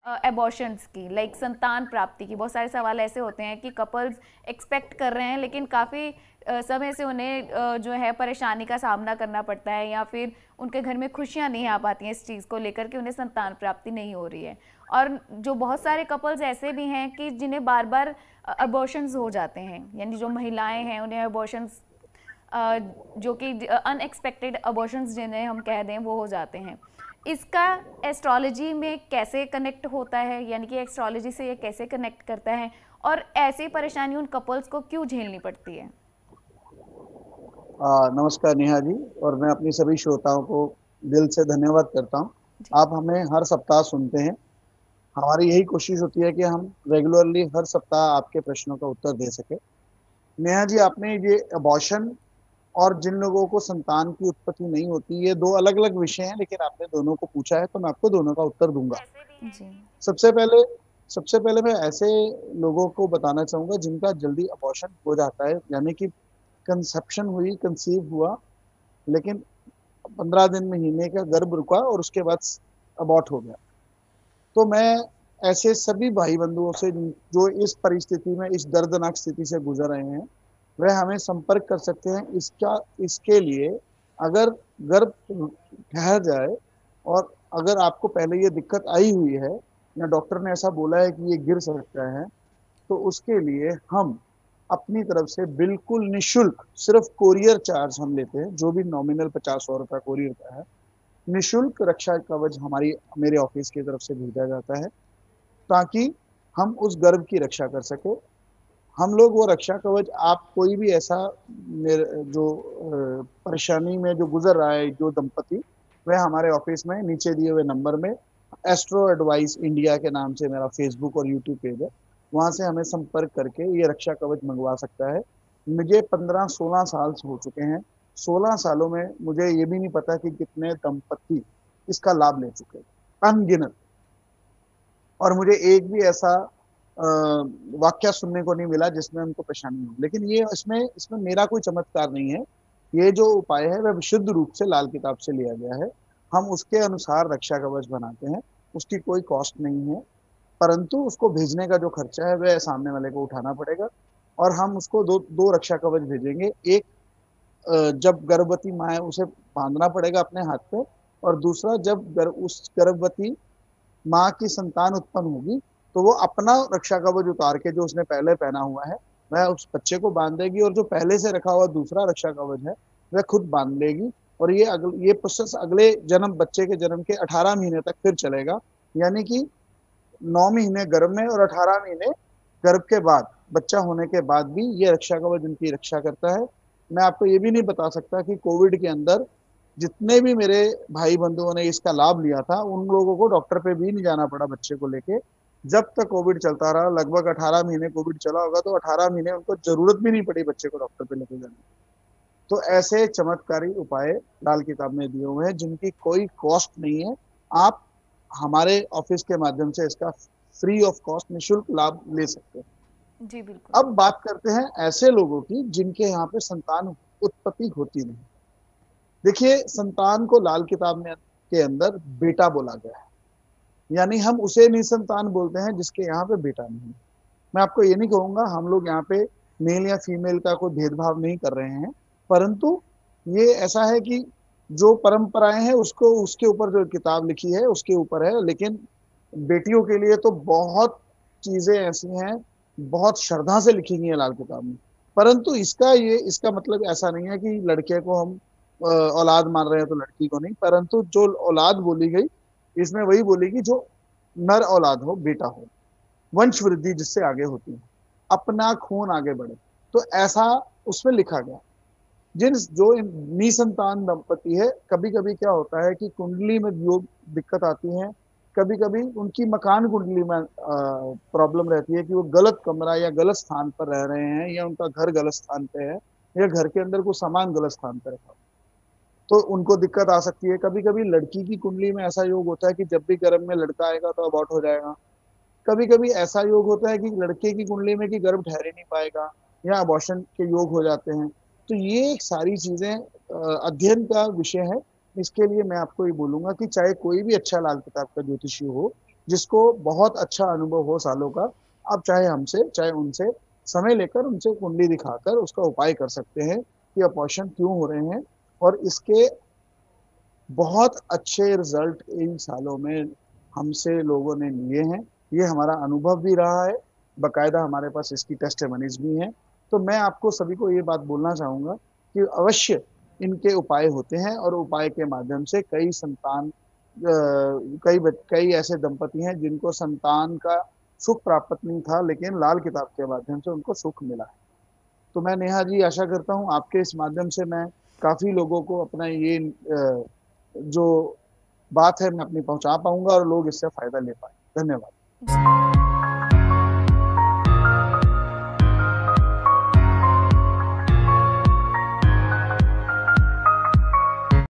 Abortions की, like संतान प्राप्ति की बहुत सारे सवाल ऐसे होते हैं कि कपल्स एक्सपेक्ट कर रहे हैं लेकिन काफ़ी समय से उन्हें जो है परेशानी का सामना करना पड़ता है, या फिर उनके घर में खुशियां नहीं आ पाती हैं इस चीज़ को लेकर कि उन्हें संतान प्राप्ति नहीं हो रही है। और जो बहुत सारे कपल्स ऐसे भी हैं कि जिन्हें बार बार अबॉर्शंस हो जाते हैं, यानी जो महिलाएं हैं उन्हें अबॉर्शंस, जो कि अनएक्सपेक्टेड अबॉर्शंस जिन्हें हम कह दें वो हो जाते हैं। इसका एस्ट्रोलॉजी में कैसे कनेक्ट होता है, यानी कि एस्ट्रोलॉजी से ये कैसे कनेक्ट करता है, और ऐसी परेशानी उन कपल्स को क्यों झेलनी पड़ती है? नमस्कार नेहा जी। और मैं अपनी सभी श्रोताओं को दिल से धन्यवाद करता हूँ। जी। आप हमें हर सप्ताह सुनते हैं। हमारी यही कोशिश होती है कि हम रेगुलरली हर सप्ताह आपके प्रश्नों का उत्तर दे सके। नेहा जी, आपने ये अबॉर्शन और जिन लोगों को संतान की उत्पत्ति नहीं होती, ये दो अलग अलग विषय हैं, लेकिन आपने दोनों को पूछा है तो मैं आपको दोनों का उत्तर दूंगा। जी। सबसे पहले सबसे पहले मैं ऐसे लोगों को बताना चाहूंगा जिनका जल्दी अबॉर्शन हो जाता है, यानी कि कंसेप्शन हुई, कंसीव हुआ, लेकिन 15 दिन महीने का गर्भ रुका और उसके बाद अबॉर्ट हो गया। तो मैं ऐसे सभी भाई बंधुओं से जो इस परिस्थिति में, इस दर्दनाक स्थिति से गुजर रहे हैं, वह हमें संपर्क कर सकते हैं। इसके लिए अगर गर्भ ठहर जाए और अगर आपको पहले ये दिक्कत आई हुई है या डॉक्टर ने ऐसा बोला है कि ये गिर सकता है, तो उसके लिए हम अपनी तरफ से बिल्कुल निशुल्क, सिर्फ कोरियर चार्ज हम लेते हैं, जो भी नॉमिनल 50-100 रुपया कोरियर का है, निशुल्क रक्षा कवच हमारी मेरे ऑफिस की तरफ से भेजा जाता है, ताकि हम उस गर्भ की रक्षा कर सके। हम लोग वो रक्षा कवच, आप कोई भी ऐसा जो परेशानी में जो गुजर रहा है जो दंपति, वह हमारे ऑफिस में नीचे दिए हुए नंबर में, एस्ट्रो एडवाइस इंडिया के नाम से मेरा फेसबुक और यूट्यूब पेज है, वहां से हमें संपर्क करके ये रक्षा कवच मंगवा सकता है। मुझे 15-16 साल हो चुके हैं। 16 सालों में मुझे ये भी नहीं पता कि कितने दंपति इसका लाभ ले चुके, अनगिनत। और मुझे एक भी ऐसा वाक्य सुनने को नहीं मिला जिसमें उनको परेशानी हो। लेकिन ये इसमें इसमें मेरा कोई चमत्कार नहीं है। ये जो उपाय है वह विशुद्ध रूप से लाल किताब से लिया गया है। हम उसके अनुसार रक्षा कवच बनाते हैं। उसकी कोई कॉस्ट नहीं है, परंतु उसको भेजने का जो खर्चा है वह सामने वाले को उठाना पड़ेगा। और हम उसको दो दो रक्षा कवच भेजेंगे। एक जब गर्भवती माँ है उसे बांधना पड़ेगा अपने हाथ पे, और दूसरा जब उस गर्भवती माँ की संतान उत्पन्न होगी तो वो अपना रक्षा कवच उतार के, जो उसने पहले पहना हुआ है, वह उस बच्चे को बांध देगी, और जो पहले से रखा हुआ दूसरा रक्षा कवच है वह खुद बांध लेगी। और ये प्रोसेस अगले जन्म, बच्चे के जन्म के 18 महीने तक फिर चलेगा। यानी कि 9 महीने गर्भ में और 18 महीने गर्भ के बाद, बच्चा होने के बाद भी ये रक्षा कवच उनकी रक्षा करता है। मैं आपको ये भी नहीं बता सकता कि कोविड के अंदर जितने भी मेरे भाई बंधुओं ने इसका लाभ लिया था, उन लोगों को डॉक्टर पे भी नहीं जाना पड़ा बच्चे को लेके। जब तक कोविड चलता रहा, लगभग 18 महीने कोविड चला होगा, तो 18 महीने उनको जरूरत भी नहीं पड़ी बच्चे को डॉक्टर पे लेके जाने। तो ऐसे चमत्कारी उपाय लाल किताब में दिए हुए हैं जिनकी कोई कॉस्ट नहीं है। आप हमारे ऑफिस के माध्यम से इसका फ्री ऑफ कॉस्ट निःशुल्क लाभ ले सकते हैं। जी बिल्कुल। अब बात करते हैं ऐसे लोगों की जिनके यहाँ पे संतान उत्पत्ति होती नहीं। देखिए, संतान को लाल किताब में के अंदर बेटा बोला गया है, यानी हम उसे निसंतान बोलते हैं जिसके यहाँ पे बेटा नहीं। मैं आपको ये नहीं कहूंगा, हम लोग यहाँ पे मेल या फीमेल का कोई भेदभाव नहीं कर रहे हैं, परंतु ये ऐसा है कि जो परंपराएं हैं उसको, उसके ऊपर जो किताब लिखी है उसके ऊपर है। लेकिन बेटियों के लिए तो बहुत चीजें ऐसी हैं, बहुत श्रद्धा से लिखी गई है लाल किताब में। परंतु इसका मतलब ऐसा नहीं है कि लड़के को हम औलाद मान रहे हैं तो लड़की को नहीं। परंतु जो औलाद बोली गई, इसमें वही बोलेगी जो नर औलाद हो, बेटा हो, वंश वृद्धि जिससे आगे होती है, अपना खून आगे बढ़े, तो ऐसा उसमें लिखा गया। जिन जो निसंतान दंपति है, कभी कभी क्या होता है कि कुंडली में जो दिक्कत आती है, कभी कभी उनकी मकान कुंडली में प्रॉब्लम रहती है कि वो गलत कमरा या गलत स्थान पर रह रहे हैं, या उनका घर गलत स्थान पे है, या घर के अंदर कुछ सामान गलत स्थान पर रखा, तो उनको दिक्कत आ सकती है। कभी कभी लड़की की कुंडली में ऐसा योग होता है कि जब भी गर्भ में लड़का आएगा तो अबॉर्ट हो जाएगा। कभी कभी ऐसा योग होता है कि लड़के की कुंडली में कि गर्भ ठहर ही नहीं पाएगा, या अबॉर्शन के योग हो जाते हैं। तो ये एक सारी चीजें अध्ययन का विषय है। इसके लिए मैं आपको ये बोलूंगा कि चाहे कोई भी अच्छा लाल किताब का ज्योतिषी हो, जिसको बहुत अच्छा अनुभव हो सालों का, आप चाहे हमसे चाहे उनसे समय लेकर उनसे कुंडली दिखाकर उसका उपाय कर सकते हैं कि अपॉर्शन क्यों हो रहे हैं, और इसके बहुत अच्छे रिजल्ट इन सालों में हमसे लोगों ने लिए हैं। ये हमारा अनुभव भी रहा है, बाकायदा हमारे पास इसकी टेस्टिमनीज भी हैं। तो मैं आपको सभी को ये बात बोलना चाहूँगा कि अवश्य इनके उपाय होते हैं, और उपाय के माध्यम से कई संतान कई ऐसे दंपति हैं जिनको संतान का सुख प्राप्त नहीं था, लेकिन लाल किताब के माध्यम से उनको सुख मिला है। तो मैं नेहा जी आशा करता हूँ आपके इस माध्यम से मैं काफ़ी लोगों को अपना ये जो बात है मैं अपनी पहुँचा पाऊँगा और लोग इससे फ़ायदा ले पाएँ। धन्यवाद।